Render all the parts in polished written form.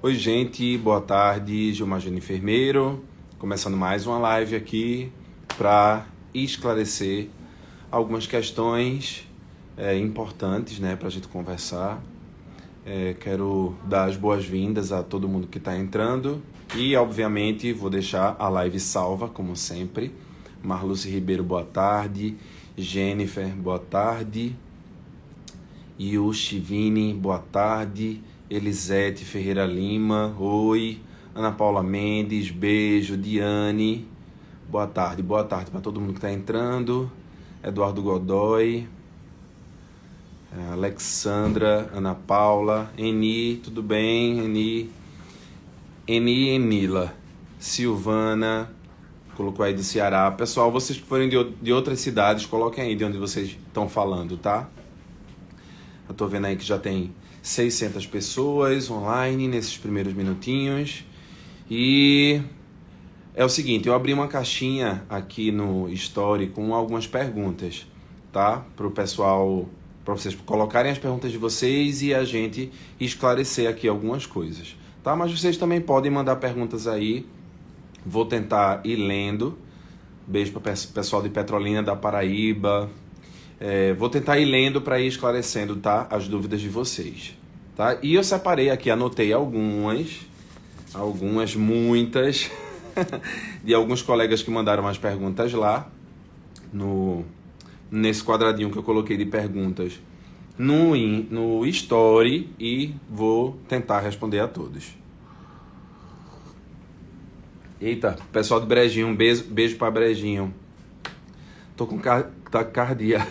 Oi, gente, boa tarde, Gilmar Júnior Enfermeiro, começando mais uma live aqui para esclarecer algumas questões importantes, né, para a gente conversar. Quero dar as boas-vindas a todo mundo que está entrando e, obviamente, vou deixar a live salva, como sempre. Marluce Ribeiro, boa tarde. Jennifer, boa tarde. Yushivini, boa tarde. Elisete Ferreira Lima, oi. Ana Paula Mendes, beijo. Diane, boa tarde para todo mundo que está entrando. Eduardo Godoy, Alexandra, Ana Paula, Eni, tudo bem? Enila, Silvana, colocou aí do Ceará. Pessoal, vocês que forem de outras cidades, coloquem aí de onde vocês estão falando, tá? Eu tô vendo aí que já tem 600 pessoas online nesses primeiros minutinhos. E é o seguinte, eu abri uma caixinha aqui no Story com algumas perguntas, tá? Pro pessoal, para vocês colocarem as perguntas de vocês e a gente esclarecer aqui algumas coisas, tá? Mas vocês também podem mandar perguntas aí, vou tentar ir lendo. Beijo para o pessoal de Petrolina, da Paraíba. Vou tentar ir lendo para ir esclarecendo, tá? As dúvidas de vocês, tá? E eu separei aqui, anotei muitas, de alguns colegas que mandaram as perguntas lá, nesse quadradinho que eu coloquei de perguntas no Story, e vou tentar responder a todos. Eita, pessoal do Brejinho, um beijo para Brejinho. Tô com taquicardia.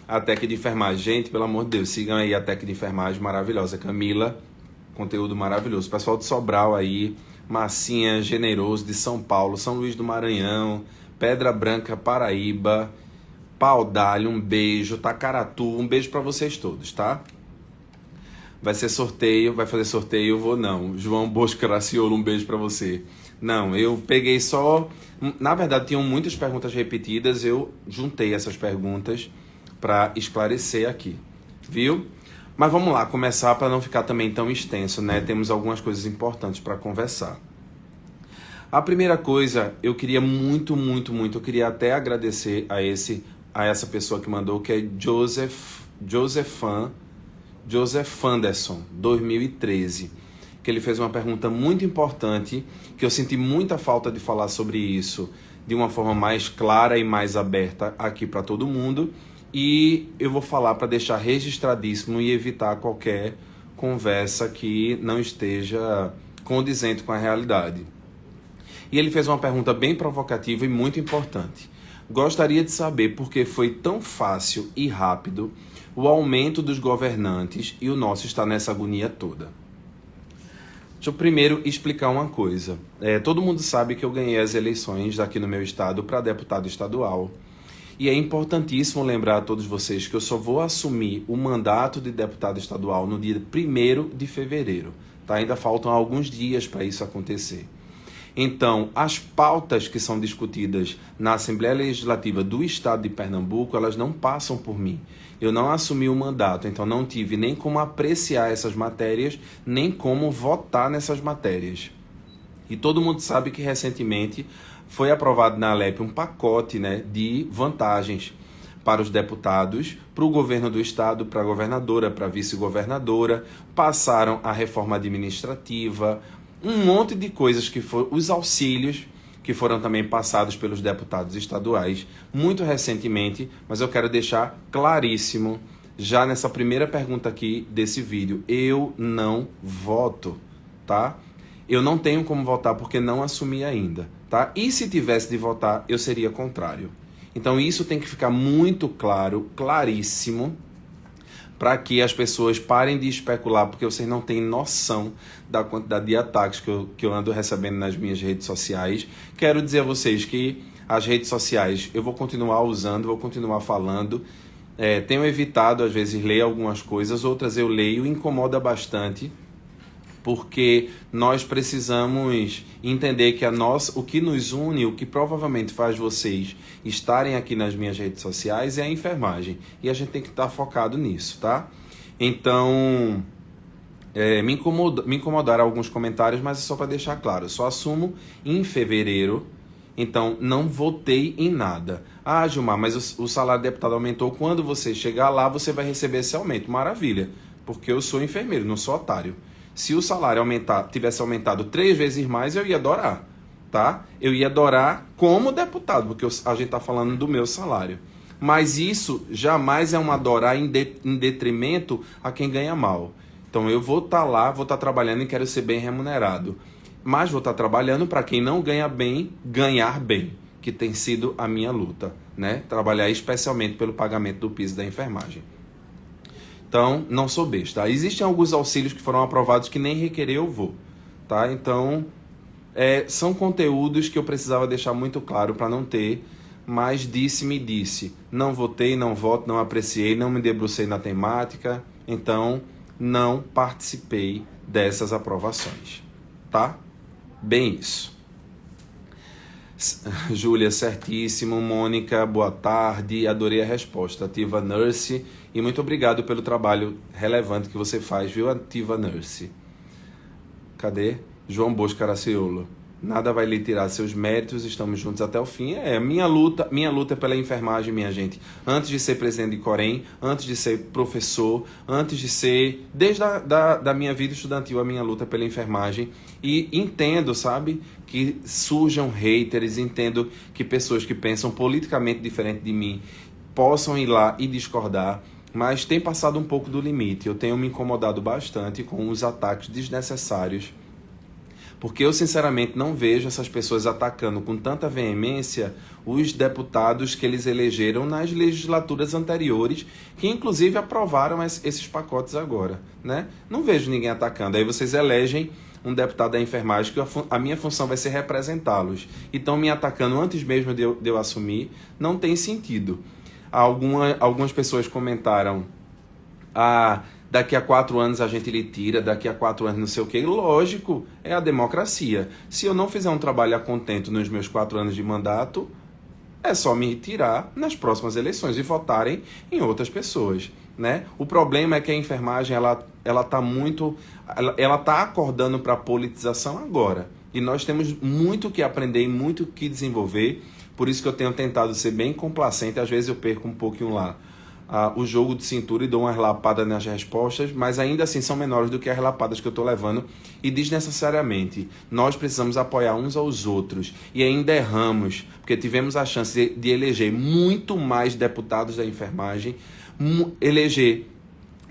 A Tec de Enfermagem. Gente, pelo amor de Deus, sigam aí a Tec de Enfermagem maravilhosa. Camila, conteúdo maravilhoso. Pessoal de Sobral aí, Massinha, Generoso, de São Paulo, São Luís do Maranhão, Pedra Branca, Paraíba, Paudalho, um beijo. Tacaratu, um beijo para vocês todos, tá? Vai fazer sorteio, eu vou não. João Bosco Graciolo, um beijo para você. Não, eu peguei só... Na verdade, tinham muitas perguntas repetidas, eu juntei essas perguntas para esclarecer aqui, viu? Mas vamos lá, começar para não ficar também tão extenso, né? Temos algumas coisas importantes para conversar. A primeira coisa, eu queria muito, eu queria até agradecer a essa pessoa que mandou, que é Joseph Anderson, 2013. Que ele fez uma pergunta muito importante, que eu senti muita falta de falar sobre isso de uma forma mais clara e mais aberta aqui para todo mundo, e eu vou falar para deixar registradíssimo e evitar qualquer conversa que não esteja condizente com a realidade. E ele fez uma pergunta bem provocativa e muito importante. Gostaria de saber por que foi tão fácil e rápido o aumento dos governantes e o nosso está nessa agonia toda. Deixa eu primeiro explicar uma coisa. Todo mundo sabe que eu ganhei as eleições aqui no meu estado para deputado estadual. E é importantíssimo lembrar a todos vocês que eu só vou assumir o mandato de deputado estadual no dia 1º de fevereiro. Tá? Ainda faltam alguns dias para isso acontecer. Então, as pautas que são discutidas na Assembleia Legislativa do Estado de Pernambuco, elas não passam por mim. Eu não assumi o mandato, então não tive nem como apreciar essas matérias, nem como votar nessas matérias. E todo mundo sabe que recentemente foi aprovado na Alep um pacote, né, de vantagens para os deputados, para o governo do estado, para a governadora, para a vice-governadora, passaram a reforma administrativa, um monte de coisas que foram os auxílios que foram também passados pelos deputados estaduais muito recentemente, mas eu quero deixar claríssimo, já nessa primeira pergunta aqui desse vídeo, eu não voto, tá? Eu não tenho como votar porque não assumi ainda, tá? E se tivesse de votar, eu seria contrário. Então isso tem que ficar muito claro, claríssimo, para que as pessoas parem de especular, porque vocês não têm noção da quantidade de ataques que eu ando recebendo nas minhas redes sociais. Quero dizer a vocês que as redes sociais eu vou continuar usando, vou continuar falando. Tenho evitado, às vezes, ler algumas coisas, outras eu leio, incomoda bastante, porque nós precisamos entender que o que nos une, o que provavelmente faz vocês estarem aqui nas minhas redes sociais é a enfermagem. E a gente tem que estar focado nisso, tá? Então, Me incomodaram alguns comentários, mas é só para deixar claro. Eu só assumo em fevereiro, então não votei em nada. Ah, Gilmar, mas o salário de deputado aumentou. Quando você chegar lá, você vai receber esse aumento. Maravilha, porque eu sou enfermeiro, não sou otário. Se o salário tivesse aumentado 3 vezes mais, eu ia adorar, tá? Eu ia adorar como deputado, porque a gente está falando do meu salário. Mas isso jamais é um adorar em detrimento a quem ganha mal. Então eu vou estar lá, vou estar trabalhando e quero ser bem remunerado. Mas vou estar trabalhando para quem não ganha bem, ganhar bem, que tem sido a minha luta, né? Trabalhar especialmente pelo pagamento do piso da enfermagem. Então, não sou besta. Existem alguns auxílios que foram aprovados que nem requerer eu vou, tá? Então, são conteúdos que eu precisava deixar muito claro para não ter, mas me disse. Não votei, não voto, não apreciei, não me debrucei na temática, então não participei dessas aprovações, tá? Bem isso. Júlia, certíssimo. Mônica, boa tarde. Adorei a resposta. Ativa Nurse. E muito obrigado pelo trabalho relevante que você faz, viu, Ativa Nurse? Cadê? João Bosco Araciolo. Nada vai lhe tirar seus méritos, estamos juntos até o fim. Minha luta é pela enfermagem, minha gente. Antes de ser presidente de Corém, antes de ser professor, antes de ser... Desde da minha vida estudantil, a minha luta é pela enfermagem. E entendo, sabe, que surjam haters, entendo que pessoas que pensam politicamente diferente de mim possam ir lá e discordar, mas tem passado um pouco do limite. Eu tenho me incomodado bastante com os ataques desnecessários, porque eu sinceramente não vejo essas pessoas atacando com tanta veemência os deputados que eles elegeram nas legislaturas anteriores, que inclusive aprovaram esses pacotes agora, né? Não vejo ninguém atacando. Aí vocês elegem um deputado da enfermagem, que a minha função vai ser representá-los. E estão me atacando antes mesmo de eu assumir. Não tem sentido. Algumas pessoas comentaram: daqui a 4 anos a gente lhe tira, daqui a 4 anos não sei o quê. Lógico, é a democracia. Se eu não fizer um trabalho a contento nos meus 4 anos de mandato, é só me tirar nas próximas eleições e votarem em outras pessoas, né? O problema é que a enfermagem ela tá acordando para a politização agora. E nós temos muito que aprender e muito que desenvolver. Por isso que eu tenho tentado ser bem complacente. Às vezes eu perco um pouquinho lá o jogo de cintura e dou uma relapada nas respostas, mas ainda assim são menores do que as relapadas que eu estou levando, e desnecessariamente. Nós precisamos apoiar uns aos outros, e ainda erramos, porque tivemos a chance de eleger muito mais deputados da enfermagem, eleger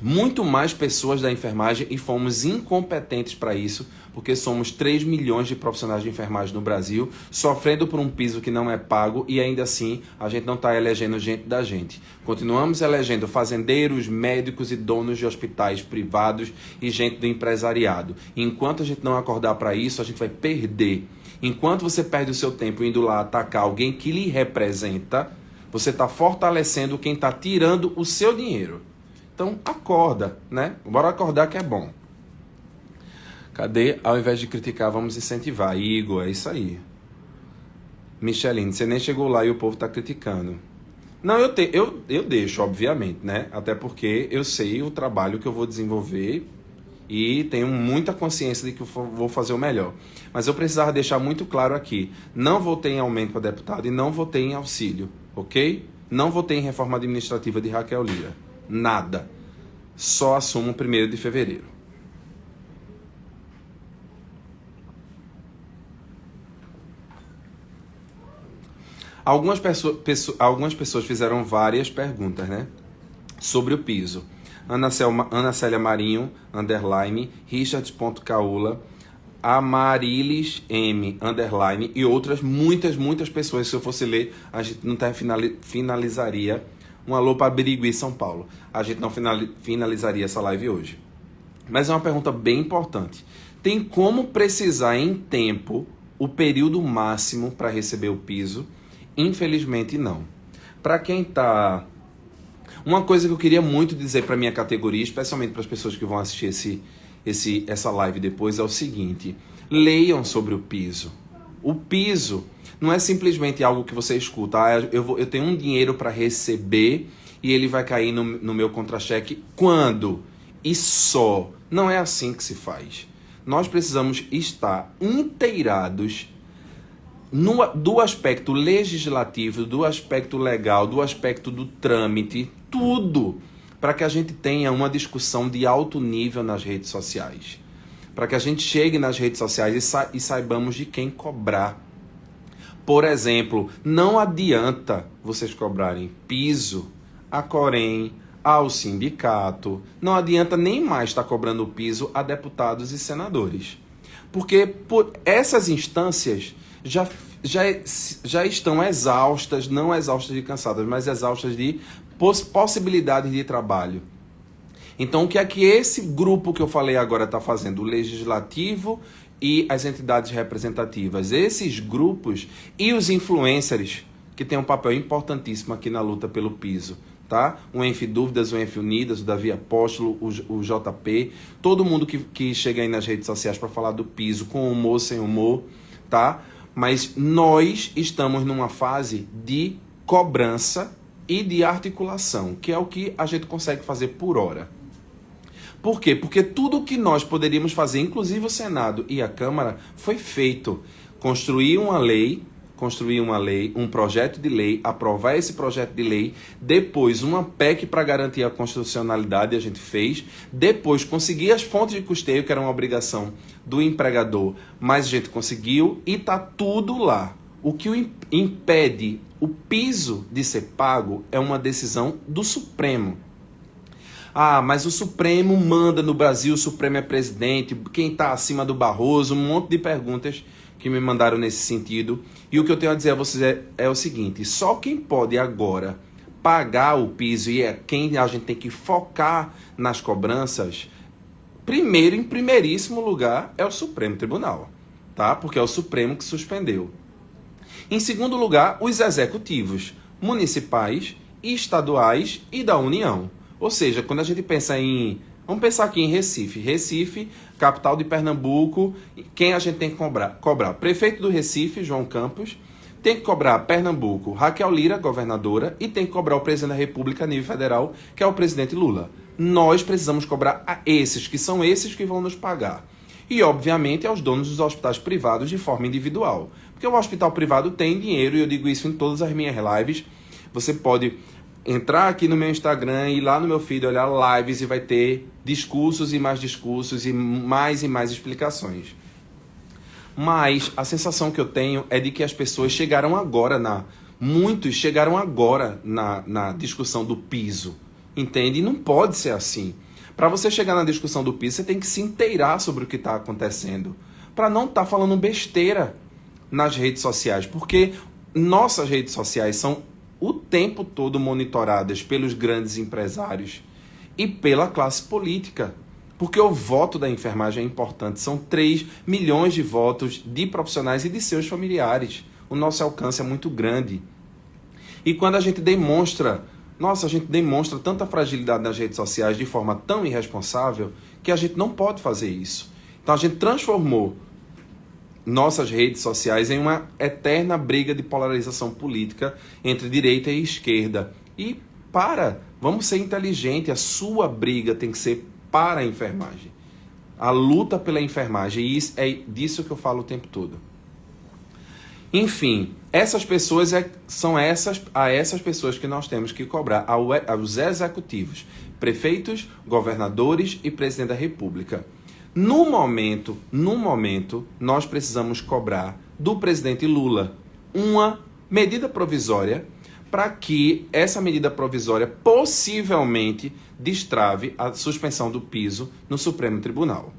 muito mais pessoas da enfermagem, e fomos incompetentes para isso, porque somos 3 milhões de profissionais de enfermagem no Brasil, sofrendo por um piso que não é pago, e ainda assim a gente não está elegendo gente da gente. Continuamos elegendo fazendeiros, médicos e donos de hospitais privados e gente do empresariado. E enquanto a gente não acordar para isso, a gente vai perder. Enquanto você perde o seu tempo indo lá atacar alguém que lhe representa, você está fortalecendo quem está tirando o seu dinheiro. Então, acorda, né? Bora acordar que é bom. Cadê? Ao invés de criticar, vamos incentivar. Igor, é isso aí. Micheline, você nem chegou lá e o povo tá criticando. Não, eu deixo, obviamente, né? Até porque eu sei o trabalho que eu vou desenvolver e tenho muita consciência de que eu vou fazer o melhor. Mas eu precisava deixar muito claro aqui. Não votei em aumento para deputado e não votei em auxílio, ok? Não votei em reforma administrativa de Raquel Lira. Nada. Só assumo 1º de fevereiro. Algumas pessoas fizeram várias perguntas, né? Sobre o piso. Ana Célia Marinho, _, Richard.caula, Amarilis M, _ e outras muitas pessoas. Se eu fosse ler, a gente não finalizaria. Um alô para Birigui, São Paulo. A gente não finalizaria essa live hoje. Mas é uma pergunta bem importante. Tem como precisar em tempo o período máximo para receber o piso? Infelizmente não. Para quem está... Uma coisa que eu queria muito dizer para minha categoria, especialmente para as pessoas que vão assistir essa live depois, é o seguinte: leiam sobre o piso. O piso não é simplesmente algo que você escuta. Eu tenho um dinheiro para receber e ele vai cair no meu contra-cheque quando e só. Não é assim que se faz. Nós precisamos estar inteirados do aspecto legislativo, do aspecto legal, do aspecto do trâmite, tudo, para que a gente tenha uma discussão de alto nível nas redes sociais. Para que a gente chegue nas redes sociais e saibamos de quem cobrar. Por exemplo, não adianta vocês cobrarem piso a Corem, ao sindicato, não adianta nem mais estar cobrando piso a deputados e senadores. Porque por essas instâncias já estão exaustas, não exaustas de cansadas, mas exaustas de possibilidades de trabalho. Então, o que é que esse grupo que eu falei agora está fazendo? O legislativo e as entidades representativas. Esses grupos e os influencers, que têm um papel importantíssimo aqui na luta pelo piso. Tá? O Enf Dúvidas, o Enf Unidas, o Davi Apóstolo, o JP, todo mundo que chega aí nas redes sociais para falar do piso, com humor, sem humor, tá? Mas nós estamos numa fase de cobrança e de articulação, que é o que a gente consegue fazer por hora. Por quê? Porque tudo que nós poderíamos fazer, inclusive o Senado e a Câmara, foi feito. Construir uma lei, um projeto de lei, aprovar esse projeto de lei, depois uma PEC para garantir a constitucionalidade, a gente fez, depois conseguir as fontes de custeio, que era uma obrigação do empregador, mas a gente conseguiu e está tudo lá. O que impede o piso de ser pago é uma decisão do Supremo. Ah, mas o Supremo manda no Brasil, o Supremo é presidente, quem está acima do Barroso, um monte de perguntas que me mandaram nesse sentido. E o que eu tenho a dizer a vocês é o seguinte, só quem pode agora pagar o piso e é quem a gente tem que focar nas cobranças, primeiro, em primeiríssimo lugar, é o Supremo Tribunal, tá? Porque é o Supremo que suspendeu. Em segundo lugar, os executivos municipais, estaduais e da União. Ou seja, quando a gente pensa em... Vamos pensar aqui em Recife. Recife, capital de Pernambuco, quem a gente tem que cobrar? Prefeito do Recife, João Campos, tem que cobrar Pernambuco, Raquel Lira, governadora, e tem que cobrar o presidente da República a nível federal, que é o presidente Lula. Nós precisamos cobrar a esses, que são esses que vão nos pagar. E, obviamente, aos donos dos hospitais privados de forma individual. Porque o hospital privado tem dinheiro, e eu digo isso em todas as minhas lives. Você pode entrar aqui no meu Instagram e ir lá no meu feed, olhar lives e vai ter discursos e mais explicações. Mas a sensação que eu tenho é de que as pessoas chegaram agora muitos chegaram agora na discussão do piso, entende? E não pode ser assim. Para você chegar na discussão do piso, você tem que se inteirar sobre o que está acontecendo, para não estar falando besteira nas redes sociais, porque nossas redes sociais são o tempo todo monitoradas pelos grandes empresários e pela classe política. Porque o voto da enfermagem é importante. São 3 milhões de votos de profissionais e de seus familiares. O nosso alcance é muito grande. E quando a gente demonstra tanta fragilidade nas redes sociais de forma tão irresponsável que a gente não pode fazer isso. Então a gente transformou nossas redes sociais em uma eterna briga de polarização política entre direita e esquerda. E vamos ser inteligentes, a sua briga tem que ser para a enfermagem. A luta pela enfermagem, e isso é disso que eu falo o tempo todo. Enfim, essas pessoas são essas pessoas que nós temos que cobrar, aos executivos, prefeitos, governadores e presidente da República. No momento, nós precisamos cobrar do presidente Lula uma medida provisória para que essa medida provisória possivelmente destrave a suspensão do piso no Supremo Tribunal.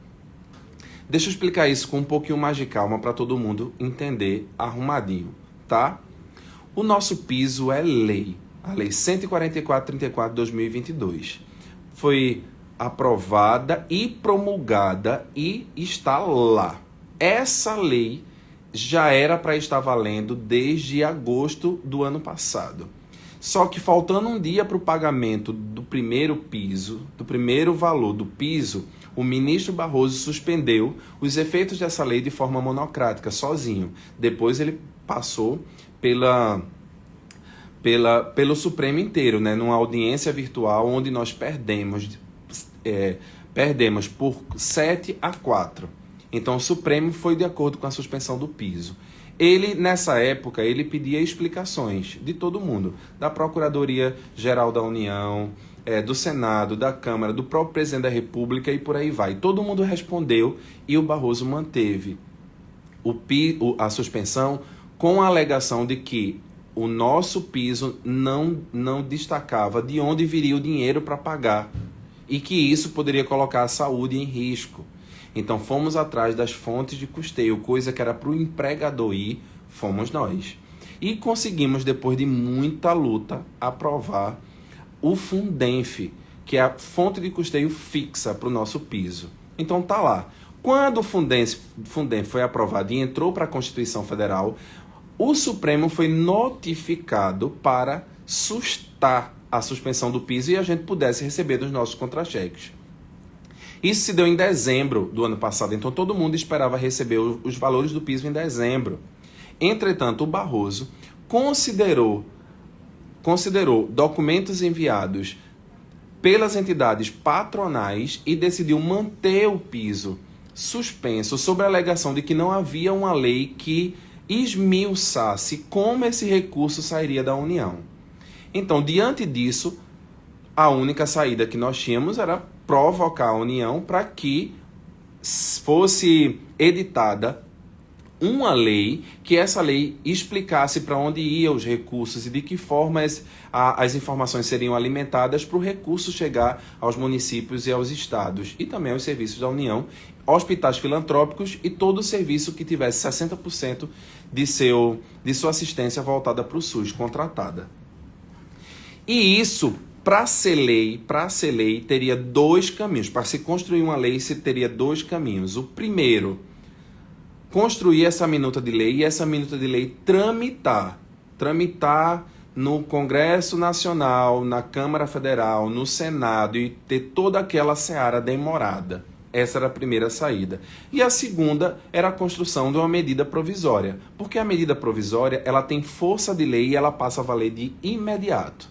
Deixa eu explicar isso com um pouquinho mais de calma para todo mundo entender arrumadinho, tá? O nosso piso é lei, a Lei 144/34 de 2022. Foi aprovada e promulgada e está lá. Essa lei já era para estar valendo desde agosto do ano passado. Só que faltando um dia para o pagamento do primeiro piso, do primeiro valor do piso, o ministro Barroso suspendeu os efeitos dessa lei de forma monocrática, sozinho. Depois ele passou pelo Supremo inteiro, né, numa audiência virtual onde nós perdemos perdemos por 7-4. Então, o Supremo foi de acordo com a suspensão do piso. Ele, nessa época, ele pedia explicações de todo mundo, da Procuradoria-Geral da União, do Senado, da Câmara, do próprio Presidente da República e por aí vai. Todo mundo respondeu e o Barroso manteve a suspensão com a alegação de que o nosso piso não destacava de onde viria o dinheiro para pagar e que isso poderia colocar a saúde em risco. Então fomos atrás das fontes de custeio, coisa que era para o empregador ir, fomos nós. E conseguimos, depois de muita luta, aprovar o Fundenf, que é a fonte de custeio fixa para o nosso piso. Então tá lá. Quando o Fundenf foi aprovado e entrou para a Constituição Federal, o Supremo foi notificado para sustar a suspensão do piso e a gente pudesse receber dos nossos contra-cheques. Isso se deu em dezembro do ano passado, então todo mundo esperava receber os valores do piso em dezembro. Entretanto, o Barroso considerou documentos enviados pelas entidades patronais e decidiu manter o piso suspenso sob a alegação de que não havia uma lei que esmiuçasse como esse recurso sairia da União. Então, diante disso, a única saída que nós tínhamos era provocar a União para que fosse editada uma lei, que essa lei explicasse para onde iam os recursos e de que forma as informações seriam alimentadas para o recurso chegar aos municípios e aos estados e também aos serviços da União, hospitais filantrópicos e todo o serviço que tivesse 60% de sua assistência voltada para o SUS, contratada. E isso, para ser lei, teria dois caminhos. Para se construir uma lei, se teria dois caminhos. O primeiro, construir essa minuta de lei e essa minuta de lei tramitar no Congresso Nacional, na Câmara Federal, no Senado e ter toda aquela seara demorada. Essa era a primeira saída. E a segunda era a construção de uma medida provisória, porque a medida provisória ela tem força de lei e ela passa a valer de imediato.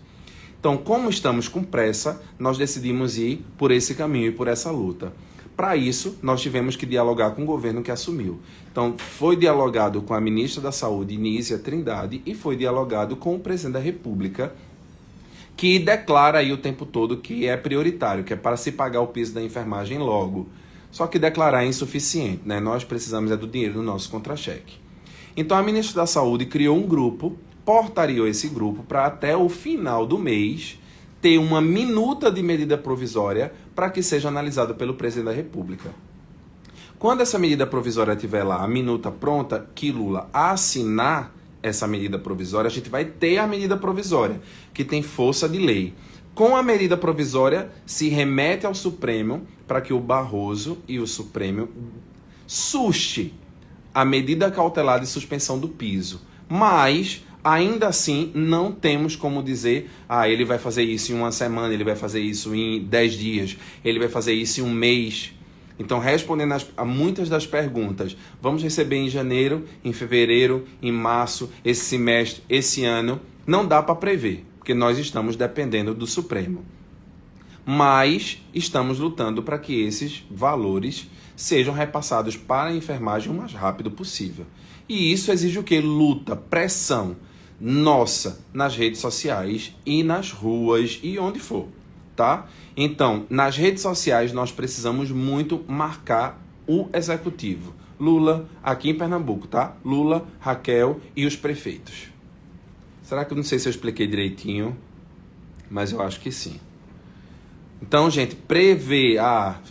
Então, como estamos com pressa, nós decidimos ir por esse caminho e por essa luta. Para isso, nós tivemos que dialogar com o governo que assumiu. Então, foi dialogado com a ministra da Saúde, Nízia Trindade, e foi dialogado com o presidente da República, que declara aí o tempo todo que é prioritário, que é para se pagar o piso da enfermagem logo. Só que declarar é insuficiente, né? Nós precisamos do dinheiro do nosso contra-cheque. Então, a ministra da Saúde criou um grupo, portariou esse grupo para até o final do mês ter uma minuta de medida provisória para que seja analisada pelo presidente da República. Quando essa medida provisória estiver lá, a minuta pronta, que Lula assinar essa medida provisória, a gente vai ter a medida provisória, que tem força de lei. Com a medida provisória, se remete ao Supremo para que o Barroso e o Supremo suste a medida cautelar de suspensão do piso. Mas ainda assim, não temos como dizer, ele vai fazer isso em uma semana, ele vai fazer isso em 10 dias, ele vai fazer isso em um mês. Então, respondendo a muitas das perguntas, vamos receber em janeiro, em fevereiro, em março, esse semestre, esse ano, não dá para prever, porque nós estamos dependendo do Supremo. Mas estamos lutando para que esses valores sejam repassados para a enfermagem o mais rápido possível. E isso exige o quê? Luta, pressão nossa nas redes sociais e nas ruas e onde for, tá? Então, nas redes sociais nós precisamos muito marcar o executivo. Lula, aqui em Pernambuco, tá? Lula, Raquel e os prefeitos. Será que eu não sei se eu expliquei direitinho? Mas eu acho que sim. Então, gente, prever,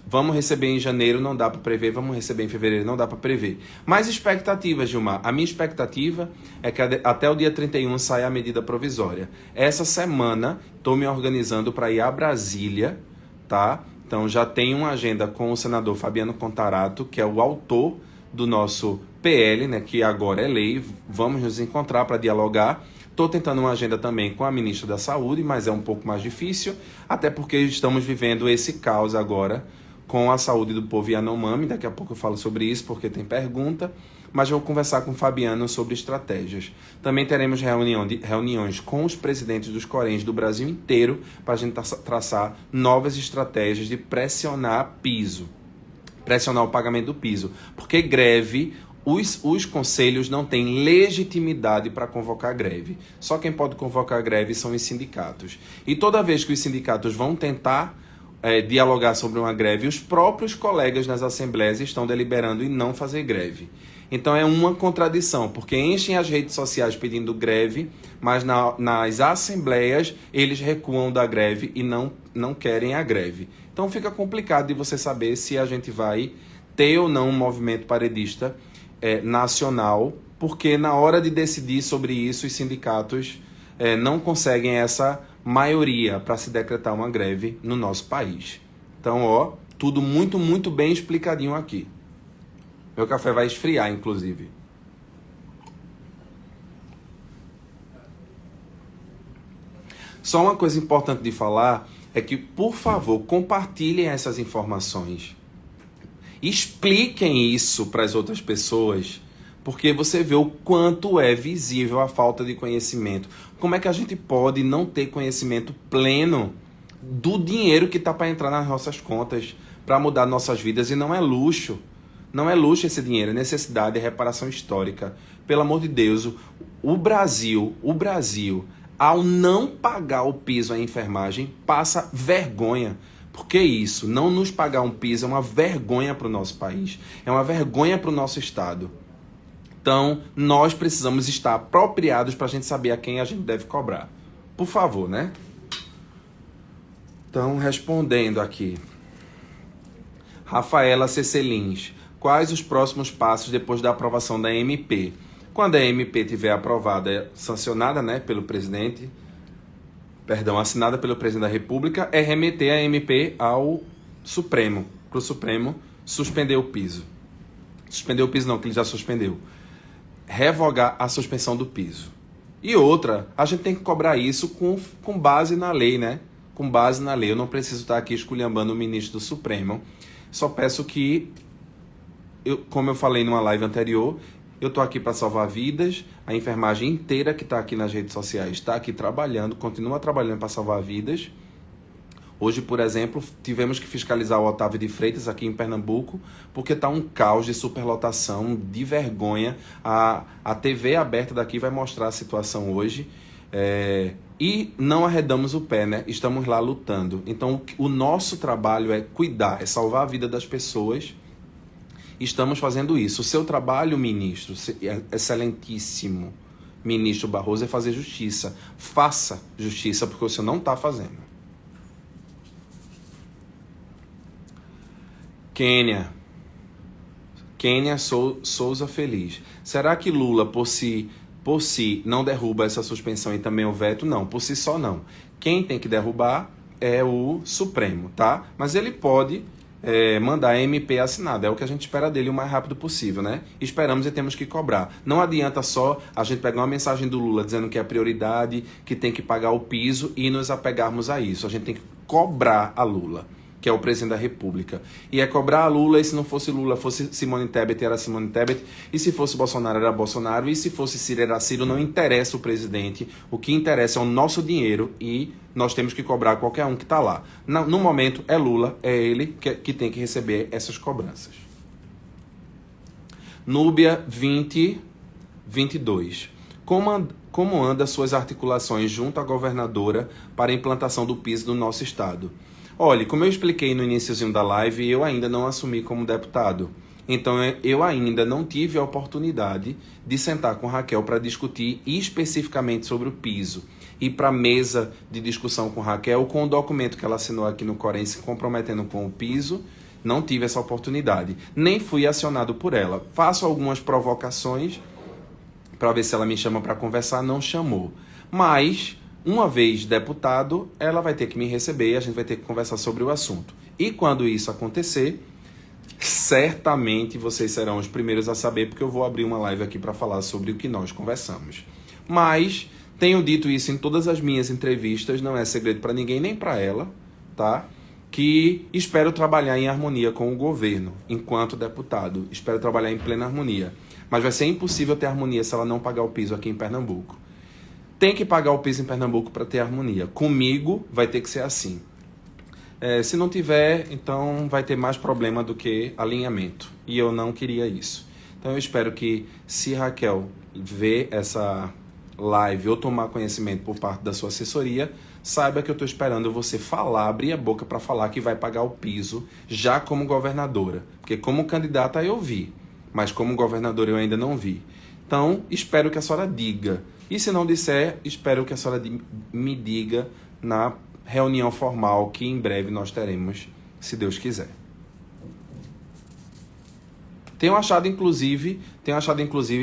vamos receber em janeiro, não dá para prever, vamos receber em fevereiro, não dá para prever. Mas expectativas, Gilmar. A minha expectativa é que até o dia 31 saia a medida provisória. Essa semana, estou me organizando para ir a Brasília, tá? Então, já tenho uma agenda com o senador Fabiano Contarato, que é o autor do nosso PL, né, que agora é lei. Vamos nos encontrar para dialogar. Estou tentando uma agenda também com a ministra da Saúde, mas é um pouco mais difícil, até porque estamos vivendo esse caos agora com a saúde do povo Yanomami. Daqui a pouco eu falo sobre isso, porque tem pergunta. Mas vou conversar com o Fabiano sobre estratégias. Também teremos reuniões com os presidentes dos Coréns do Brasil inteiro para a gente traçar novas estratégias de pressionar o pagamento do piso. Porque greve, os conselhos não têm legitimidade para convocar greve. Só quem pode convocar greve são os sindicatos. E toda vez que os sindicatos vão tentar dialogar sobre uma greve, os próprios colegas nas assembleias estão deliberando em não fazer greve. Então é uma contradição, porque enchem as redes sociais pedindo greve, mas nas assembleias eles recuam da greve e não querem a greve. Então fica complicado de você saber se a gente vai ter ou não um movimento paredista nacional, porque na hora de decidir sobre isso os sindicatos não conseguem essa maioria para se decretar uma greve no nosso país. Então, tudo muito, muito bem explicadinho aqui. Meu café vai esfriar, inclusive. Só uma coisa importante de falar é que, por favor, compartilhem essas informações. Expliquem isso para as outras pessoas, porque você vê o quanto é visível a falta de conhecimento. Como é que a gente pode não ter conhecimento pleno do dinheiro que está para entrar nas nossas contas, para mudar nossas vidas? E não é luxo. Não é luxo esse dinheiro, é necessidade, é reparação histórica. Pelo amor de Deus, o Brasil, ao não pagar o piso à enfermagem, passa vergonha. Por que isso? Não nos pagar um piso é uma vergonha para o nosso país, é uma vergonha para o nosso Estado. Então, nós precisamos estar apropriados para a gente saber a quem a gente deve cobrar. Por favor, né? Então, respondendo aqui. Rafaela Cecelins. Quais os próximos passos depois da aprovação da MP? Quando a MP estiver aprovada, sancionada, né, pelo presidente, assinada pelo presidente da República, é remeter a MP ao Supremo, para o Supremo suspender o piso. Suspender o piso não, que ele já suspendeu. Revogar a suspensão do piso. E outra, a gente tem que cobrar isso com base na lei, né? Com base na lei. Eu não preciso estar aqui esculhambando o ministro do Supremo. Só peço que, como eu falei numa live anterior, eu estou aqui para salvar vidas. A enfermagem inteira que está aqui nas redes sociais está aqui trabalhando, continua trabalhando para salvar vidas. Hoje, por exemplo, tivemos que fiscalizar o Otávio de Freitas aqui em Pernambuco, porque está um caos de superlotação, de vergonha. A TV aberta daqui vai mostrar a situação hoje. E não arredamos o pé, né? Estamos lá lutando. Então, o nosso trabalho é cuidar, é salvar a vida das pessoas. Estamos fazendo isso. O seu trabalho, ministro, excelentíssimo ministro Barroso, é fazer justiça. Faça justiça, porque o senhor não está fazendo. Kênia Souza Feliz. Será que Lula, por si, não derruba essa suspensão e também o veto? Não, por si só não. Quem tem que derrubar é o Supremo, tá? Mas ele pode mandar a MP assinada. É o que a gente espera dele o mais rápido possível, né? Esperamos e temos que cobrar. Não adianta só a gente pegar uma mensagem do Lula dizendo que é prioridade, que tem que pagar o piso e nos apegarmos a isso. A gente tem que cobrar a Lula, que é o presidente da República. E é cobrar a Lula, e se não fosse Lula, fosse Simone Tebet, era Simone Tebet, e se fosse Bolsonaro, era Bolsonaro, e se fosse Ciro, era Ciro. Não interessa o presidente, o que interessa é o nosso dinheiro, e nós temos que cobrar qualquer um que está lá. No momento, é Lula, é ele que tem que receber essas cobranças. Núbia 2022. Como anda suas articulações junto à governadora para a implantação do piso no nosso estado? Olha, como eu expliquei no iniciozinho da live, eu ainda não assumi como deputado. Então, eu ainda não tive a oportunidade de sentar com Raquel para discutir especificamente sobre o piso. Ir para a mesa de discussão com Raquel, com o documento que ela assinou aqui no Corém, se comprometendo com o piso, não tive essa oportunidade. Nem fui acionado por ela. Faço algumas provocações para ver se ela me chama para conversar, não chamou. Mas, uma vez deputado, ela vai ter que me receber e a gente vai ter que conversar sobre o assunto. E quando isso acontecer, certamente vocês serão os primeiros a saber, porque eu vou abrir uma live aqui para falar sobre o que nós conversamos. Mas tenho dito isso em todas as minhas entrevistas, não é segredo para ninguém, nem para ela, tá? que espero trabalhar em harmonia com o governo, enquanto deputado. Espero trabalhar em plena harmonia. Mas vai ser impossível ter harmonia se ela não pagar o piso aqui em Pernambuco. Tem que pagar o piso em Pernambuco para ter harmonia. Comigo vai ter que ser assim. Se não tiver, então vai ter mais problema do que alinhamento. E eu não queria isso. Então eu espero que, se Raquel ver essa live ou tomar conhecimento por parte da sua assessoria, saiba que eu estou esperando você falar, abrir a boca para falar que vai pagar o piso já como governadora. Porque como candidata eu vi, mas como governadora eu ainda não vi. Então espero que a senhora diga. E se não disser, espero que a senhora me diga na reunião formal que em breve nós teremos, se Deus quiser. Tenho achado inclusive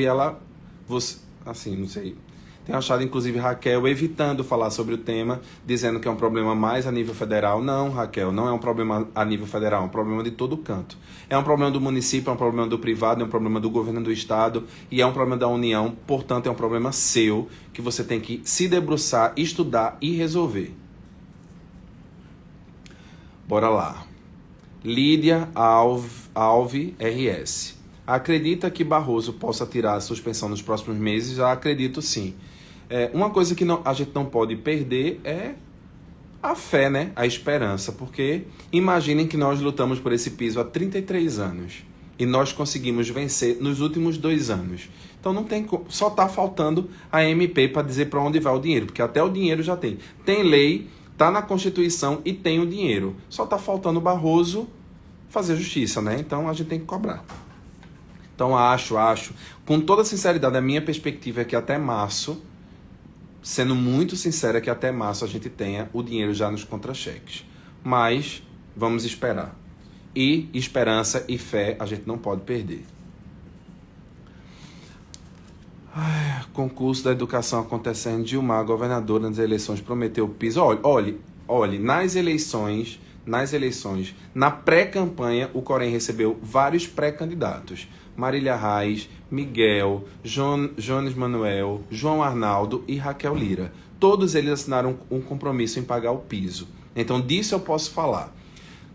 ela, você, assim, não sei, tenho achado inclusive Raquel evitando falar sobre o tema, dizendo que é um problema mais a nível federal. Não, Raquel, não é um problema a nível federal, é um problema de todo canto. É um problema do município, é um problema do privado, é um problema do governo do estado e é um problema da União, portanto é um problema seu, que você tem que se debruçar, estudar e resolver. Bora lá. Lídia Alve RS. Acredita que Barroso possa tirar a suspensão nos próximos meses? Já acredito sim. Uma coisa que a gente não pode perder é a fé, né? A esperança. Porque imaginem que nós lutamos por esse piso há 33 anos. E nós conseguimos vencer nos últimos 2 anos. Então não tem, só está faltando a MP para dizer para onde vai o dinheiro. Porque até o dinheiro já tem. Tem lei, está na Constituição e tem o dinheiro. Só está faltando o Barroso fazer justiça, né? Então a gente tem que cobrar. Então acho, com toda sinceridade, a minha perspectiva é que até março, sendo muito sincera, que até março a gente tenha o dinheiro já nos contra-cheques. Mas vamos esperar. E esperança e fé a gente não pode perder. Concurso da educação acontecendo, Dilma, governadora nas eleições, prometeu o piso. Olhe, nas eleições, na pré-campanha, o Corém recebeu vários pré-candidatos. Marília Reis, Miguel, Jones Manuel, João Arnaldo e Raquel Lira. Todos eles assinaram um compromisso em pagar o piso. Então, disso eu posso falar.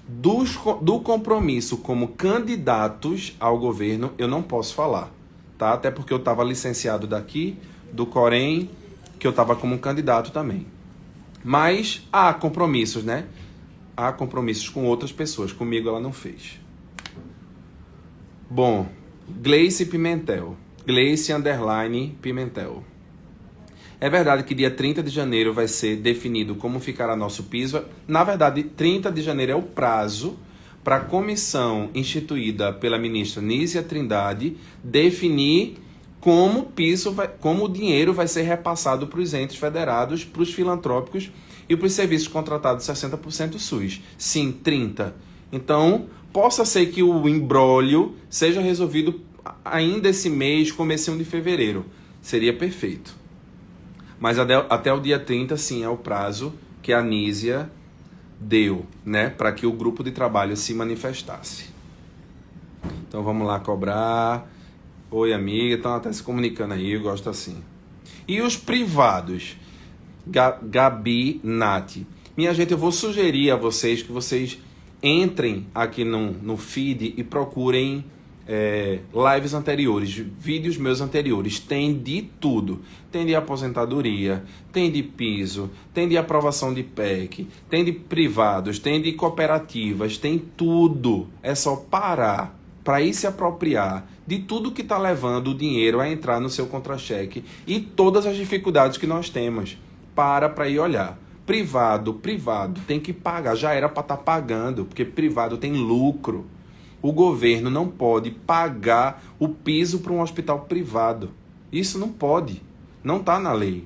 Do compromisso como candidatos ao governo, eu não posso falar. Tá? Até porque eu estava licenciado daqui, do Corém, que eu estava como candidato também. Mas há compromissos, né? Há compromissos com outras pessoas. Comigo ela não fez. Bom, Gleice Pimentel. Gleice_Pimentel. É verdade que dia 30 de janeiro vai ser definido como ficará nosso piso. Na verdade, 30 de janeiro é o prazo para a comissão instituída pela ministra Nízia Trindade definir como o dinheiro vai ser repassado para os entes federados, para os filantrópicos e para os serviços contratados 60% SUS. Sim, 30. Então, possa ser que o imbróglio seja resolvido ainda esse mês, comecinho de fevereiro. Seria perfeito. Mas até o dia 30, sim, é o prazo que a Nízia deu, né, para que o grupo de trabalho se manifestasse. Então vamos lá cobrar. Oi, amiga, estão até se comunicando aí, eu gosto assim. E os privados? Gabi Nati. Minha gente, eu vou sugerir a vocês que vocês entrem aqui no feed e procurem lives anteriores, vídeos meus anteriores. Tem de tudo. Tem de aposentadoria, tem de piso, tem de aprovação de PEC, tem de privados, tem de cooperativas, tem tudo. É só parar para ir se apropriar de tudo que está levando o dinheiro a entrar no seu contra-cheque e todas as dificuldades que nós temos. Para ir olhar. Privado tem que pagar. Já era para estar pagando, porque privado tem lucro. O governo não pode pagar o piso para um hospital privado. Isso não pode. Não está na lei.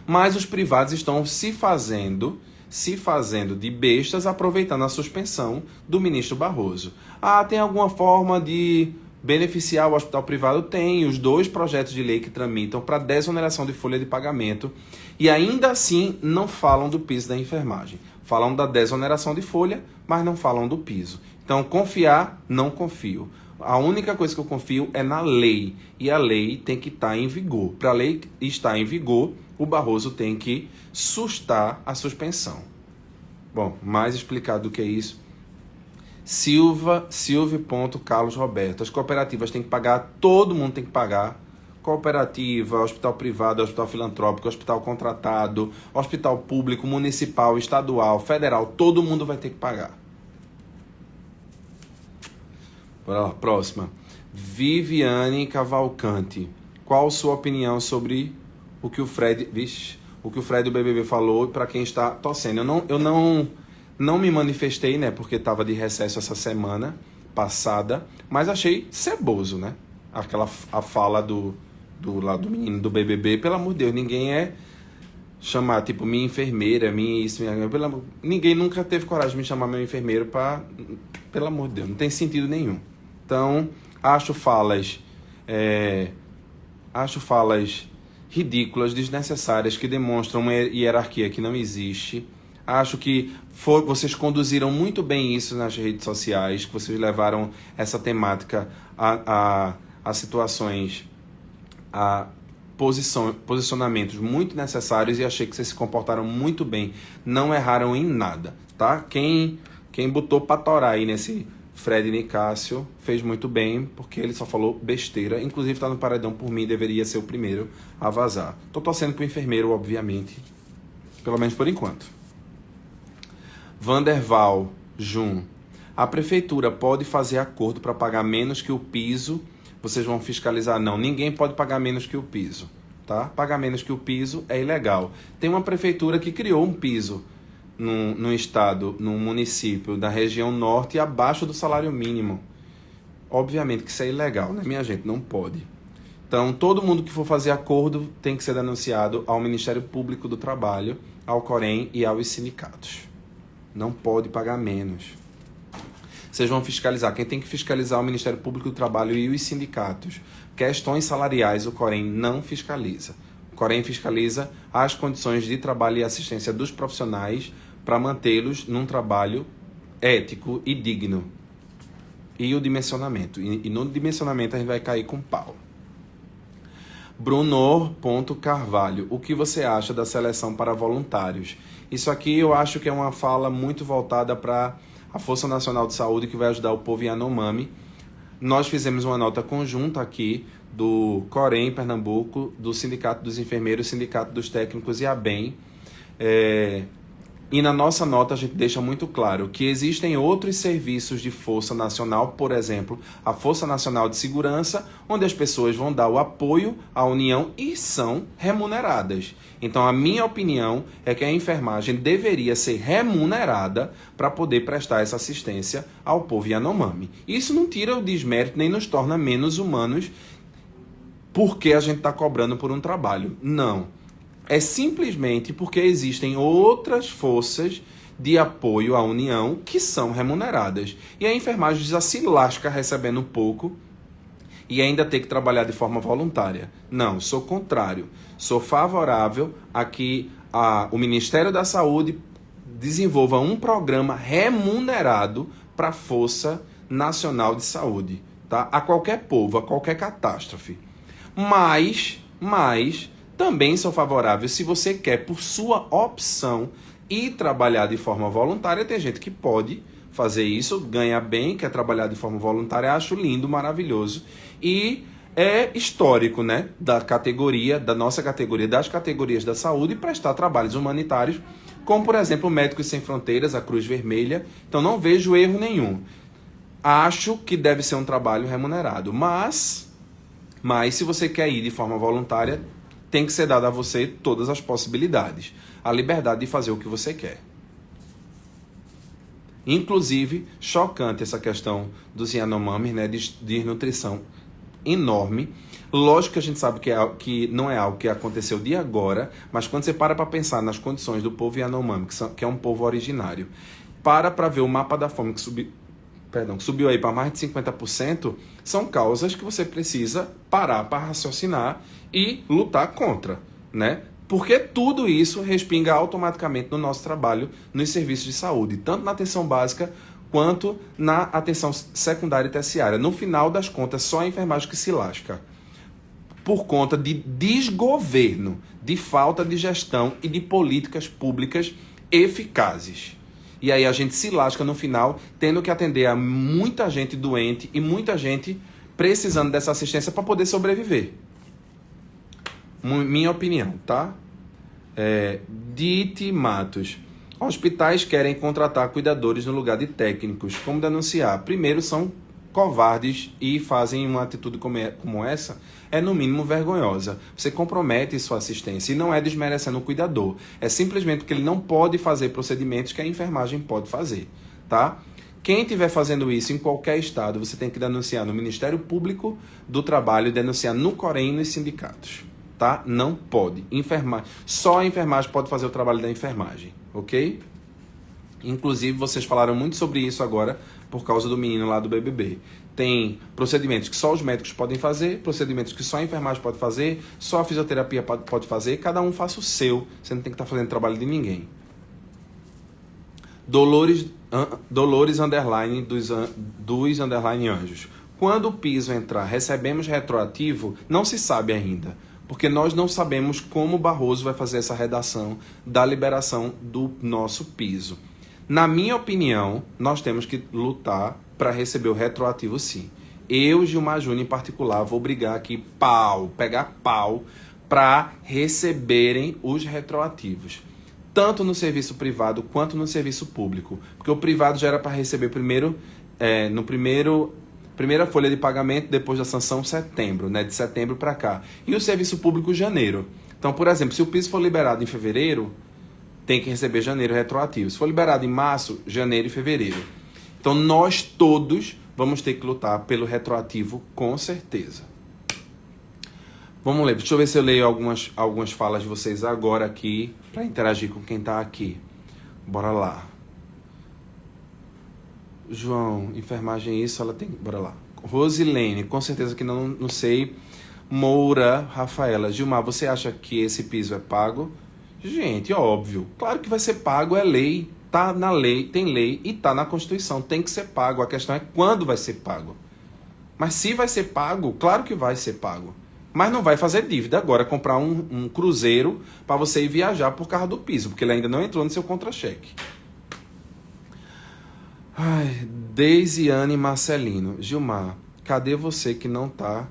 Mas os privados estão se fazendo de bestas, aproveitando a suspensão do ministro Barroso. Tem alguma forma de beneficiar o hospital privado? Tem os 2 projetos de lei que tramitam para desoneração de folha de pagamento e ainda assim não falam do piso da enfermagem. Falam da desoneração de folha, mas não falam do piso. Então, confiar, não confio. A única coisa que eu confio é na lei. E a lei tem que estar em vigor. Para a lei estar em vigor, o Barroso tem que sustar a suspensão. Bom, mais explicado do que isso. Silvio.Carlos Roberto. As cooperativas têm que pagar, todo mundo tem que pagar. Cooperativa, hospital privado, hospital filantrópico, hospital contratado, hospital público, municipal, estadual, federal, todo mundo vai ter que pagar. Bora lá, próxima. Viviane Cavalcante. Qual sua opinião sobre o que o Fred do BBB falou para quem está torcendo? Eu não me manifestei, né, porque estava de recesso essa semana passada, mas achei ceboso, né? A fala do menino do BBB, pelo amor de Deus, ninguém é chamar, tipo, minha enfermeira, minha isso, ninguém nunca teve coragem de me chamar meu enfermeiro pelo amor de Deus, não tem sentido nenhum. Então, acho falas ridículas, desnecessárias, que demonstram uma hierarquia que não existe. Acho que vocês conduziram muito bem isso nas redes sociais, que vocês levaram essa temática a situações, a posicionamentos muito necessários, e achei que vocês se comportaram muito bem, não erraram em nada, tá? Quem botou pra torar aí nesse Fred Nicásio fez muito bem, porque ele só falou besteira, inclusive tá no paredão por mim, deveria ser o primeiro a vazar. Tô torcendo pro enfermeiro, obviamente, pelo menos por enquanto. Vanderval Jun. A prefeitura pode fazer acordo para pagar menos que o piso? Vocês vão fiscalizar? Não, ninguém pode pagar menos que o piso, tá? Pagar menos que o piso é ilegal. Tem uma prefeitura que criou um piso no estado, no município da região norte, abaixo do salário mínimo. Obviamente que isso é ilegal, né, minha gente? Não pode. Então, todo mundo que for fazer acordo tem que ser denunciado ao Ministério Público do Trabalho, ao Corém e aos sindicatos. Não pode pagar menos. Vocês vão fiscalizar. Quem tem que fiscalizar é o Ministério Público do Trabalho e os sindicatos. Questões salariais, o Corém não fiscaliza. O Corém fiscaliza as condições de trabalho e assistência dos profissionais para mantê-los num trabalho ético e digno. E o dimensionamento. E no dimensionamento a gente vai cair com pau. Brunor.Carvalho. O que você acha da seleção para voluntários? Isso aqui eu acho que é uma fala muito voltada para a Força Nacional de Saúde, que vai ajudar o povo Yanomami. Nós fizemos uma nota conjunta aqui do Corém, Pernambuco, do Sindicato dos Enfermeiros, Sindicato dos Técnicos e a ABEM. E na nossa nota a gente deixa muito claro que existem outros serviços de Força Nacional, por exemplo, a Força Nacional de Segurança, onde as pessoas vão dar o apoio à União e são remuneradas. Então a minha opinião é que a enfermagem deveria ser remunerada para poder prestar essa assistência ao povo Yanomami. Isso não tira o desmérito nem nos torna menos humanos porque a gente está cobrando por um trabalho. Não. É simplesmente porque existem outras forças de apoio à União que são remuneradas. E a enfermagem já se lasca recebendo pouco e ainda tem que trabalhar de forma voluntária. Não, sou contrário. Sou favorável a que o Ministério da Saúde desenvolva um programa remunerado para a Força Nacional de Saúde, tá? A qualquer povo, a qualquer catástrofe. Mas também sou favorável, se você quer, por sua opção, ir trabalhar de forma voluntária. Tem gente que pode fazer isso, ganha bem, quer trabalhar de forma voluntária, acho lindo, maravilhoso. E é histórico, né, da nossa categoria, das categorias da saúde, prestar trabalhos humanitários, como, por exemplo, Médicos Sem Fronteiras, a Cruz Vermelha. Então, não vejo erro nenhum. Acho que deve ser um trabalho remunerado. Mas se você quer ir de forma voluntária, tem que ser dada a você todas as possibilidades. A liberdade de fazer o que você quer. Inclusive, chocante essa questão dos Yanomami, né, de nutrição enorme. Lógico que a gente sabe que não é algo que aconteceu de agora, mas quando você para pensar nas condições do povo Yanomami, que é um povo originário, para ver o mapa da fome que subiu aí para mais de 50%, são causas que você precisa parar para raciocinar e lutar contra, né? Porque tudo isso respinga automaticamente no nosso trabalho nos serviços de saúde, tanto na atenção básica quanto na atenção secundária e terciária. No final das contas, só a enfermagem que se lasca por conta de desgoverno, de falta de gestão e de políticas públicas eficazes. E aí a gente se lasca no final, tendo que atender a muita gente doente e muita gente precisando dessa assistência para poder sobreviver. Minha opinião, tá? Dite Matos. Hospitais querem contratar cuidadores no lugar de técnicos. Como denunciar? Primeiro, são covardes e fazem uma atitude como essa, é no mínimo vergonhosa. Você compromete sua assistência e não é desmerecendo o cuidador. É simplesmente porque ele não pode fazer procedimentos que a enfermagem pode fazer, tá? Quem estiver fazendo isso em qualquer estado, você tem que denunciar no Ministério Público do Trabalho, denunciar no Corém e nos sindicatos, tá? Não pode. Só a enfermagem pode fazer o trabalho da enfermagem, ok? Inclusive, vocês falaram muito sobre isso agora por causa do menino lá do BBB. Tem procedimentos que só os médicos podem fazer, procedimentos que só a enfermagem pode fazer, só a fisioterapia pode fazer, cada um faça o seu, você não tem que estar fazendo trabalho de ninguém. Dolores underline dos underline anjos. Quando o piso entrar, recebemos retroativo? Não se sabe ainda, porque nós não sabemos como o Barroso vai fazer essa redação da liberação do nosso piso. Na minha opinião, nós temos que lutar para receber o retroativo, sim. Eu, Gilmar Júnior, em particular, vou brigar aqui pegar pau, para receberem os retroativos. Tanto no serviço privado quanto no serviço público. Porque o privado já era para receber primeira folha de pagamento depois da sanção setembro, né? De setembro para cá. E o serviço público, janeiro. Então, por exemplo, se o piso for liberado em fevereiro, tem que receber janeiro retroativo. Se for liberado em março, janeiro e fevereiro. Então, nós todos vamos ter que lutar pelo retroativo, com certeza. Vamos ler. Deixa eu ver se eu leio algumas falas de vocês agora aqui, para interagir com quem está aqui. Bora lá. João, enfermagem isso, ela tem... Bora lá. Rosilene, com certeza que não sei. Moura, Rafaela. Gilmar, você acha que esse piso é pago? Gente, óbvio. Claro que vai ser pago, é lei. Tá na lei, tem lei e tá na Constituição. Tem que ser pago. A questão é quando vai ser pago. Mas se vai ser pago, claro que vai ser pago. Mas não vai fazer dívida agora, comprar um cruzeiro para você ir viajar por causa do piso, porque ele ainda não entrou no seu contra-cheque. Ai, Deisiane Marcelino. Gilmar, cadê você que não tá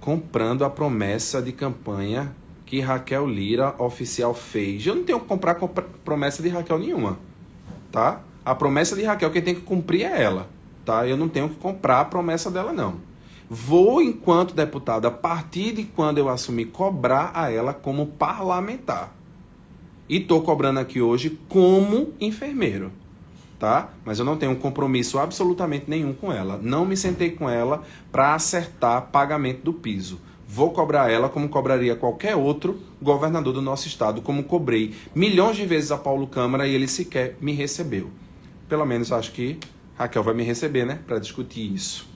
comprando a promessa de campanha que Raquel Lira, oficial, fez? Eu não tenho que comprar promessa de Raquel nenhuma, tá? A promessa de Raquel, quem tem que cumprir é ela, tá? Eu não tenho que comprar a promessa dela, não. Vou, enquanto deputado, a partir de quando eu assumir, cobrar a ela como parlamentar. E estou cobrando aqui hoje como enfermeiro, tá? Mas eu não tenho um compromisso absolutamente nenhum com ela. Não me sentei com ela para acertar pagamento do piso. Vou cobrar ela como cobraria qualquer outro governador do nosso estado, como cobrei milhões de vezes a Paulo Câmara e ele sequer me recebeu. Pelo menos acho que Raquel vai me receber, né? Para discutir isso.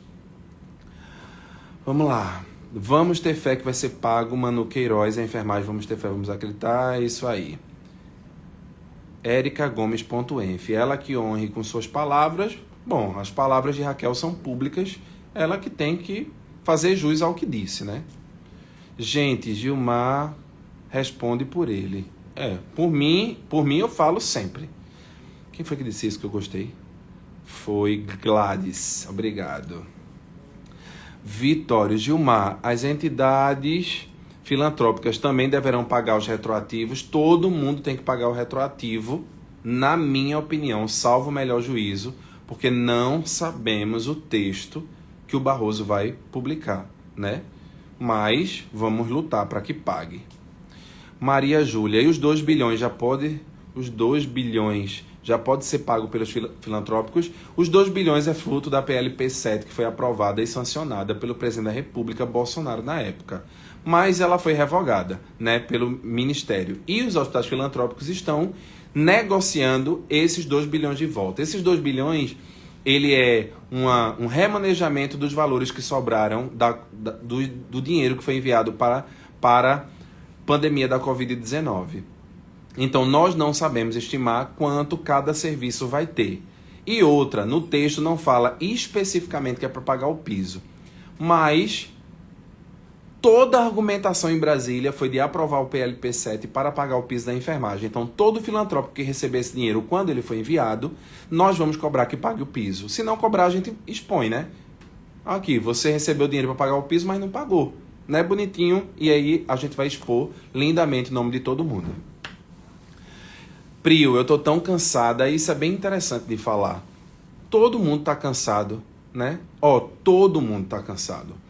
Vamos lá. Vamos ter fé que vai ser pago, Manu Queiroz, a enfermagem, vamos ter fé, vamos acreditar, é isso aí. Érica Gomes.enf, ela que honre com suas palavras. Bom, as palavras de Raquel são públicas, ela que tem que fazer jus ao que disse, né? Gente, Gilmar responde por ele. Por mim eu falo sempre. Quem foi que disse isso que eu gostei? Foi Gladys, obrigado. Vitório, Gilmar, as entidades filantrópicas também deverão pagar os retroativos. Todo mundo tem que pagar o retroativo, na minha opinião, salvo o melhor juízo, porque não sabemos o texto que o Barroso vai publicar, né? Mas vamos lutar para que pague. Maria Júlia, e os 2 bilhões já pode... Os 2 bilhões já pode ser pago pelos filantrópicos. Os 2 bilhões é fruto da PLP 7, que foi aprovada e sancionada pelo presidente da República, Bolsonaro, na época. Mas ela foi revogada, né, pelo Ministério. E os hospitais filantrópicos estão negociando esses 2 bilhões de volta. Esses 2 bilhões, ele é um remanejamento dos valores que sobraram do dinheiro que foi enviado para a pandemia da Covid-19. Então, nós não sabemos estimar quanto cada serviço vai ter. E outra, no texto não fala especificamente que é para pagar o piso. Mas Toda a argumentação em Brasília foi de aprovar o PLP7 para pagar o piso da enfermagem. Então, todo filantrópico que receber esse dinheiro, quando ele foi enviado, nós vamos cobrar que pague o piso. Se não cobrar, a gente expõe, né? Aqui, você recebeu dinheiro para pagar o piso, mas não pagou. Não é bonitinho? E aí a gente vai expor lindamente o nome de todo mundo. Prio, eu tô tão cansada, isso é bem interessante de falar. Todo mundo tá cansado, né? Todo mundo tá cansado.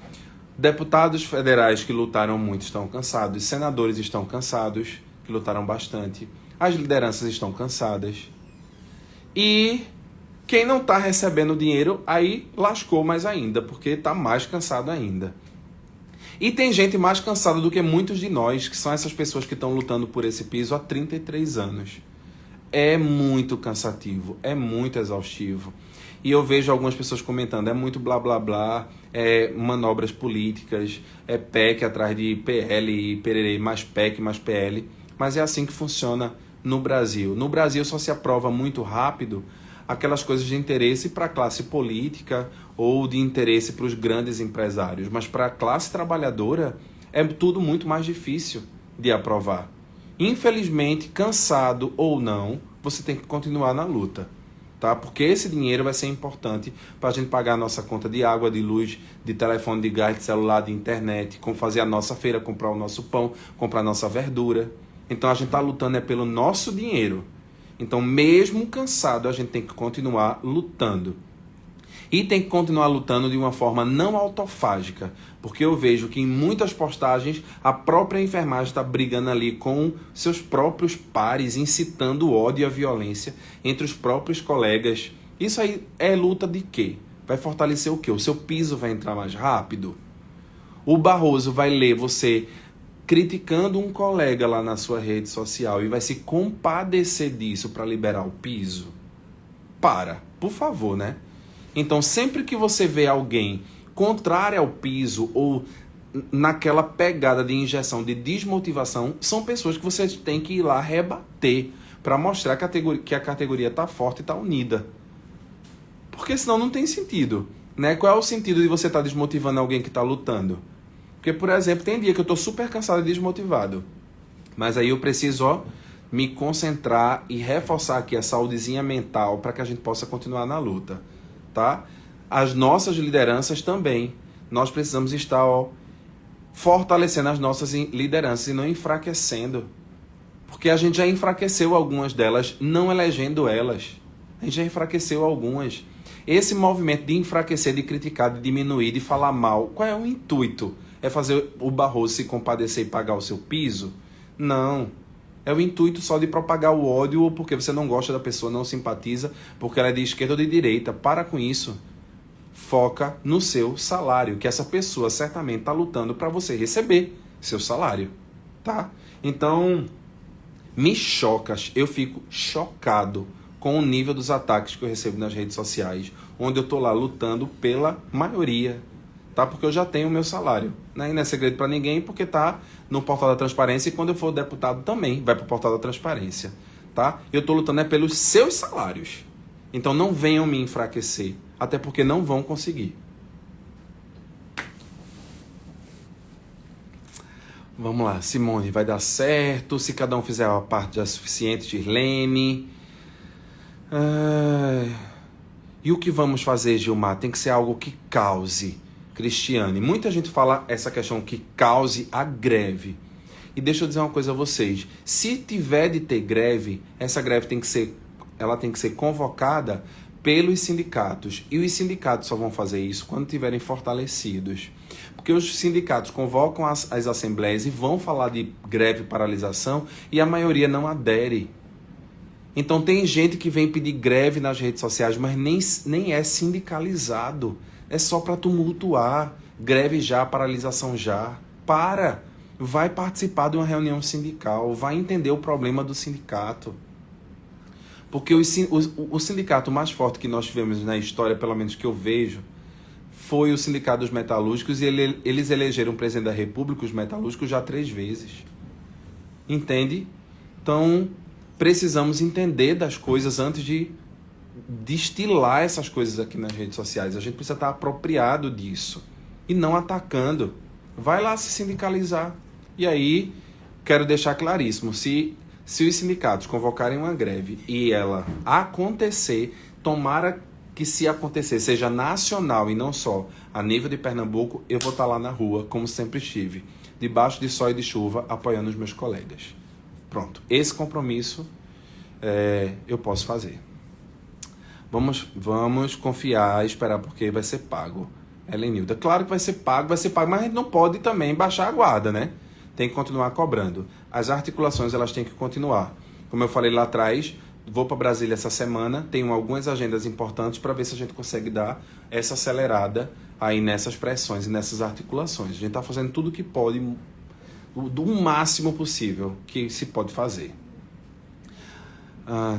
Deputados federais que lutaram muito estão cansados, senadores estão cansados, que lutaram bastante, as lideranças estão cansadas. E quem não está recebendo dinheiro, aí lascou mais ainda, porque está mais cansado ainda. E tem gente mais cansada do que muitos de nós, que são essas pessoas que estão lutando por esse piso há 33 anos. É muito cansativo, é muito exaustivo. E eu vejo algumas pessoas comentando, é muito blá blá blá, é manobras políticas, é PEC atrás de PL e pererê, mais PEC, mais PL. Mas é assim que funciona no Brasil. No Brasil só se aprova muito rápido aquelas coisas de interesse para a classe política ou de interesse para os grandes empresários. Mas para a classe trabalhadora é tudo muito mais difícil de aprovar. Infelizmente, cansado ou não, você tem que continuar na luta. Tá? Porque esse dinheiro vai ser importante para a gente pagar a nossa conta de água, de luz, de telefone, de gás, de celular, de internet, como fazer a nossa feira, comprar o nosso pão, comprar a nossa verdura. Então a gente está lutando pelo nosso dinheiro. Então mesmo cansado a gente tem que continuar lutando. E tem que continuar lutando de uma forma não autofágica, porque eu vejo que em muitas postagens a própria enfermagem está brigando ali com seus próprios pares, incitando o ódio e a violência entre os próprios colegas. Isso aí é luta de quê? Vai fortalecer o quê? O seu piso vai entrar mais rápido? O Barroso vai ler você criticando um colega lá na sua rede social e vai se compadecer disso para liberar o piso? Por favor, né? Então, sempre que você vê alguém contrário ao piso ou naquela pegada de injeção de desmotivação, são pessoas que você tem que ir lá rebater para mostrar que a categoria está forte e está unida. Porque senão não tem sentido, né? Qual é o sentido de você estar desmotivando alguém que está lutando? Porque, por exemplo, tem dia que eu estou super cansado e desmotivado, mas aí eu preciso me concentrar e reforçar aqui a saúdezinha mental para que a gente possa continuar na luta. Tá? As nossas lideranças também. Nós precisamos estar fortalecendo as nossas lideranças e não enfraquecendo. Porque a gente já enfraqueceu algumas delas, não elegendo elas. A gente já enfraqueceu algumas. Esse movimento de enfraquecer, de criticar, de diminuir, de falar mal, qual é o intuito? É fazer o Barroso se compadecer e pagar o seu piso? Não. É o intuito só de propagar o ódio ou porque você não gosta da pessoa, não simpatiza, porque ela é de esquerda ou de direita. Para com isso. Foca no seu salário, que essa pessoa certamente está lutando para você receber seu salário. Tá? Então, me choca, eu fico chocado com o nível dos ataques que eu recebo nas redes sociais, onde eu estou lá lutando pela maioria. Tá? Porque eu já tenho o meu salário. Né? E não é segredo para ninguém, porque tá no Portal da Transparência e quando eu for deputado também vai para o Portal da Transparência. Tá? Eu estou lutando pelos seus salários. Então não venham me enfraquecer, até porque não vão conseguir. Vamos lá, Simone, vai dar certo, se cada um fizer a parte já suficiente, Girlene. E o que vamos fazer, Gilmar? Tem que ser algo que cause. Cristiane, muita gente fala essa questão que cause a greve. E deixa eu dizer uma coisa a vocês. Se tiver de ter greve, essa greve tem que ser convocada pelos sindicatos. E os sindicatos só vão fazer isso quando estiverem fortalecidos. Porque os sindicatos convocam as assembleias e vão falar de greve e paralisação e a maioria não adere. Então tem gente que vem pedir greve nas redes sociais, mas nem é sindicalizado. É só para tumultuar. Greve já, paralisação já. Vai participar de uma reunião sindical. Vai entender o problema do sindicato. Porque o sindicato mais forte que nós tivemos na história, pelo menos que eu vejo, foi o Sindicato dos Metalúrgicos. E eles elegeram o presidente da República, os metalúrgicos, já 3 vezes. Entende? Então, precisamos entender das coisas antes de destilar essas coisas aqui nas redes sociais. A gente precisa estar apropriado disso e não atacando, vai lá se sindicalizar. E aí, quero deixar claríssimo, se os sindicatos convocarem uma greve e ela acontecer, tomara que se acontecer seja nacional e não só a nível de Pernambuco, eu vou estar lá na rua, como sempre estive, debaixo de sol e de chuva, apoiando os meus colegas. Pronto, esse compromisso eu posso fazer. Vamos confiar e esperar, porque vai ser pago. Helenilda, claro que vai ser pago, mas a gente não pode também baixar a guarda, né? Tem que continuar cobrando. As articulações, elas têm que continuar. Como eu falei lá atrás, vou para Brasília essa semana, tenho algumas agendas importantes para ver se a gente consegue dar essa acelerada aí nessas pressões e nessas articulações. A gente está fazendo tudo o que pode, do máximo possível que se pode fazer.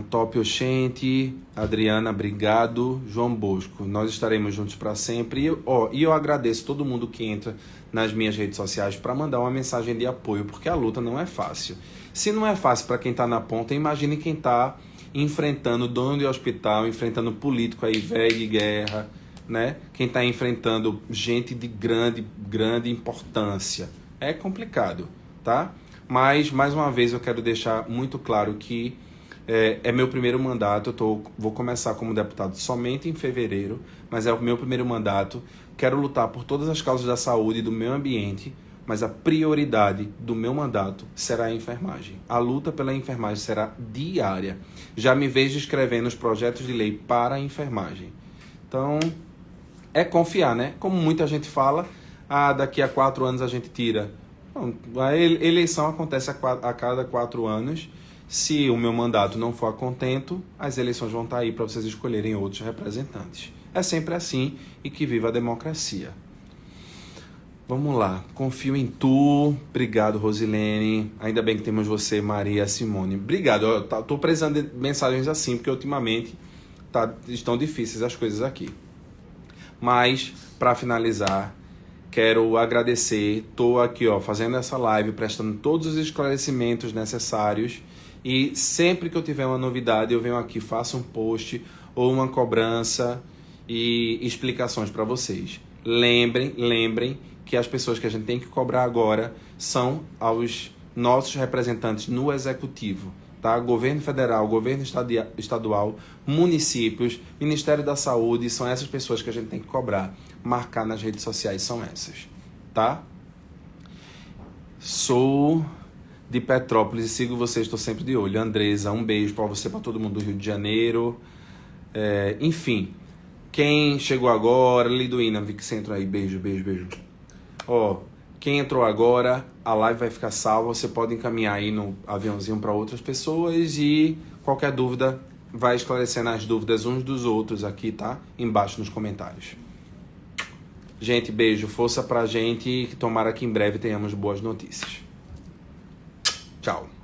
Top Oxente, Adriana, obrigado. João Bosco, nós estaremos juntos para sempre. E eu agradeço todo mundo que entra nas minhas redes sociais para mandar uma mensagem de apoio, porque a luta não é fácil. Se não é fácil para quem está na ponta, imagine quem está enfrentando dono de hospital, enfrentando político aí velho de guerra, né? Quem está enfrentando gente de grande importância. É complicado, tá? Mas, mais uma vez, eu quero deixar muito claro que é meu primeiro mandato, vou começar como deputado somente em fevereiro, mas é o meu primeiro mandato. Quero lutar por todas as causas da saúde e do meio ambiente, mas a prioridade do meu mandato será a enfermagem. A luta pela enfermagem será diária. Já me vejo escrevendo os projetos de lei para a enfermagem. Então, é confiar, né? Como muita gente fala, daqui a 4 anos a gente tira. Bom, a eleição acontece a cada 4 anos. Se o meu mandato não for a contento, as eleições vão estar aí para vocês escolherem outros representantes. É sempre assim, e que viva a democracia. Vamos lá, confio em tu. Obrigado, Rosilene. Ainda bem que temos você, Maria Simone. Obrigado, eu tô precisando de mensagens assim, porque ultimamente estão difíceis as coisas aqui. Mas, para finalizar, quero agradecer. Estou aqui fazendo essa live, prestando todos os esclarecimentos necessários. E sempre que eu tiver uma novidade, eu venho aqui, faço um post ou uma cobrança e explicações para vocês. Lembrem que as pessoas que a gente tem que cobrar agora são aos nossos representantes no Executivo, tá? Governo Federal, Governo Estadual, municípios, Ministério da Saúde, são essas pessoas que a gente tem que cobrar. Marcar nas redes sociais são essas, tá? Sou de Petrópolis e sigo vocês, estou sempre de olho. Andresa, um beijo para você, para todo mundo do Rio de Janeiro. Enfim, quem chegou agora, Liduína, vi que você entrou aí, beijo. Quem entrou agora, a live vai ficar salva, você pode encaminhar aí no aviãozinho para outras pessoas e qualquer dúvida, vai esclarecendo as dúvidas uns dos outros aqui, tá? Embaixo nos comentários. Gente, beijo, força pra gente, que tomara que em breve tenhamos boas notícias. Tchau.